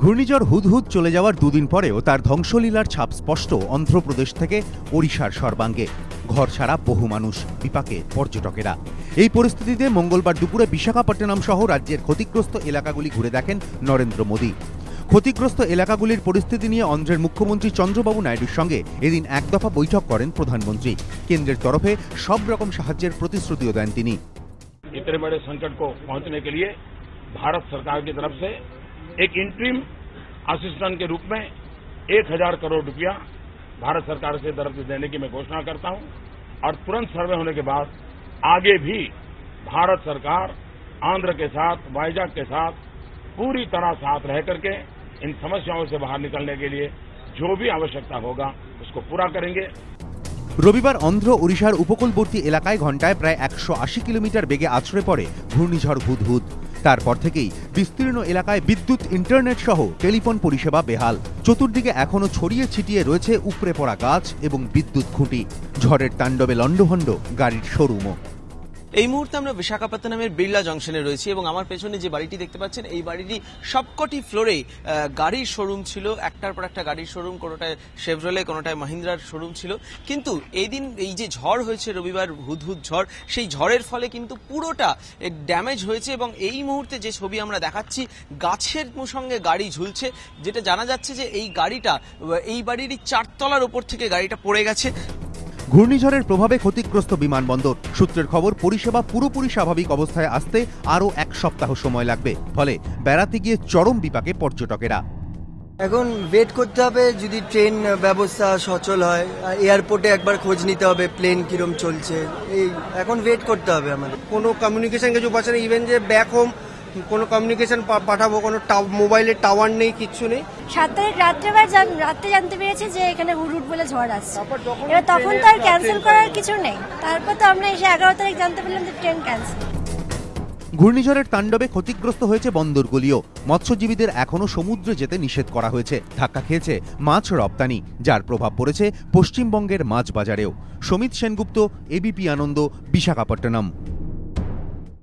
ঘূর্ণিঝড় হুদহুদ চলে যাওয়ার দুদিন পরেও তার ধ্বংসলীলার ছাপ স্পষ্ট অন্ধ্রপ্রদেশ থেকে ওড়িশার সর্বাঙ্গে। ঘর ছাড়া বহু মানুষ, বিপাকে পর্যটকেরা। এই পরিস্থিতিতে মঙ্গলবার দুপুরে বিশাখাপট্টনম সহ রাজ্যের ক্ষতিগ্রস্ত এলাকাগুলি ঘুরে দেখেন নরেন্দ্র মোদী। ক্ষতিগ্রস্ত এলাকাগুলির পরিস্থিতি নিয়ে অন্ধ্রের মুখ্যমন্ত্রী চন্দ্রবাবু নাইডুর সঙ্গে এদিন এক দফা বৈঠক করেন প্রধানমন্ত্রী। কেন্দ্রের তরফে সব রকম সাহায্যের প্রতিশ্রুতিও দেন তিনি। इतने बड़े संकट को पहुंचने के लिए भारत सरकार की तरफ से एक इंटरिम असिस्टेंस के रूप में 1000 करोड़ रुपया भारत सरकार की तरफ से देने की मैं घोषणा करता हूं और तुरंत सर्वे होने के बाद आगे भी भारत सरकार आंध्र के साथ, वाइजाग के साथ पूरी तरह साथ रह करके इन समस्याओं से बाहर निकलने के लिए जो भी आवश्यकता होगा उसको पूरा करेंगे। রবিবার অন্ধ্র ওড়িশার উপকূলবর্তী এলাকায় ঘণ্টায় প্রায় 180 কিলোমিটার বেগে আছড়ে পড়ে ঘূর্ণিঝড় হুদহুদ। তারপর থেকেই বিস্তীর্ণ এলাকায় বিদ্যুৎ, ইন্টারনেট সহ টেলিফোন পরিষেবা বেহাল। চতুর্দিকে এখনো ছড়িয়ে ছিটিয়ে রয়েছে উপড়ে পড়া গাছ এবং বিদ্যুৎ খুঁটি। ঝড়ের তাণ্ডবে লণ্ডভণ্ড গাড়ির শোরুমও। এই মুহূর্তে আমরা বিশাখাপত্তনমের বিড়লা জংশনে রয়েছি এবং আমার পেছনে যে বাড়িটি দেখতে পাচ্ছেন এই বাড়িটি সবকটি ফ্লোরে গাড়ির শোরুম ছিল, একটার পর একটা গাড়ির শোরুম, কোনোটায় শেভরলে, কোনোটায় মহিন্দ্রার শোরুম ছিল। কিন্তু এই যে ঝড় হয়েছে রবিবার, হুদহুদ ঝড়, সেই ঝড়ের ফলে কিন্তু পুরোটা ড্যামেজ হয়েছে এবং এই মুহূর্তে যে ছবি আমরা দেখাচ্ছি গাছের সঙ্গে গাড়ি ঝুলছে, যেটা জানা যাচ্ছে যে এই গাড়িটা এই বাড়িরই 4 তলার উপর থেকে গাড়িটা পড়ে গেছে। ঘূর্ণিঝড়ের প্রভাবে ক্ষতিগ্রস্ত বিমানবন্দর। সূত্রের খবর, পরিষেবা পুরোপুরি স্বাভাবিক অবস্থায় আসতে আরও 1 সপ্তাহ সময় লাগবে। ফলে বেড়াতে গিয়ে চরম বিপাকে পর্যটকেরা। এখন ওয়েট করতে হবে যদি ট্রেন ব্যবস্থা সচল হয়। এয়ারপোর্টে একবার খোঁজ নিতে হবে প্লেন কিরম চলছে। এই এখন ওয়েট করতে হবে আমাদের। কোনো কমিউনিকেশন কিছু পাচ্ছে না, ইভেন যে ব্যাক হোম কোনো কমিউনিকেশন পাঠাবো, কোনো মোবাইলের টাওয়ার নেই, কিচ্ছু নেই। 7 তারিখ রাত্রে জানতে পেরেছি যে এখানে হুডহুড বলে ঝড় আসছে। এবার তখন তো আর ক্যান্সেল করার কিছু নেই। তারপর তো আমরা এসে 11 তারিখ জানতে পারলাম যে ট্রেন ক্যান্সেল। ঘূর্ণিঝড়ের তাণ্ডবে ক্ষতিগ্রস্ত হয়েছে বন্দরগুলিও। মৎস্যজীবীদের এখনও সমুদ্রে যেতে নিষেধ করা হয়েছে। ধাক্কা খেয়েছে মাছ রপ্তানি, যার প্রভাব পড়েছে পশ্চিমবঙ্গের মাছ বাজারেও। সমিত সেনগুপ্ত, এবিপি আনন্দ, বিশাখাপট্টনম।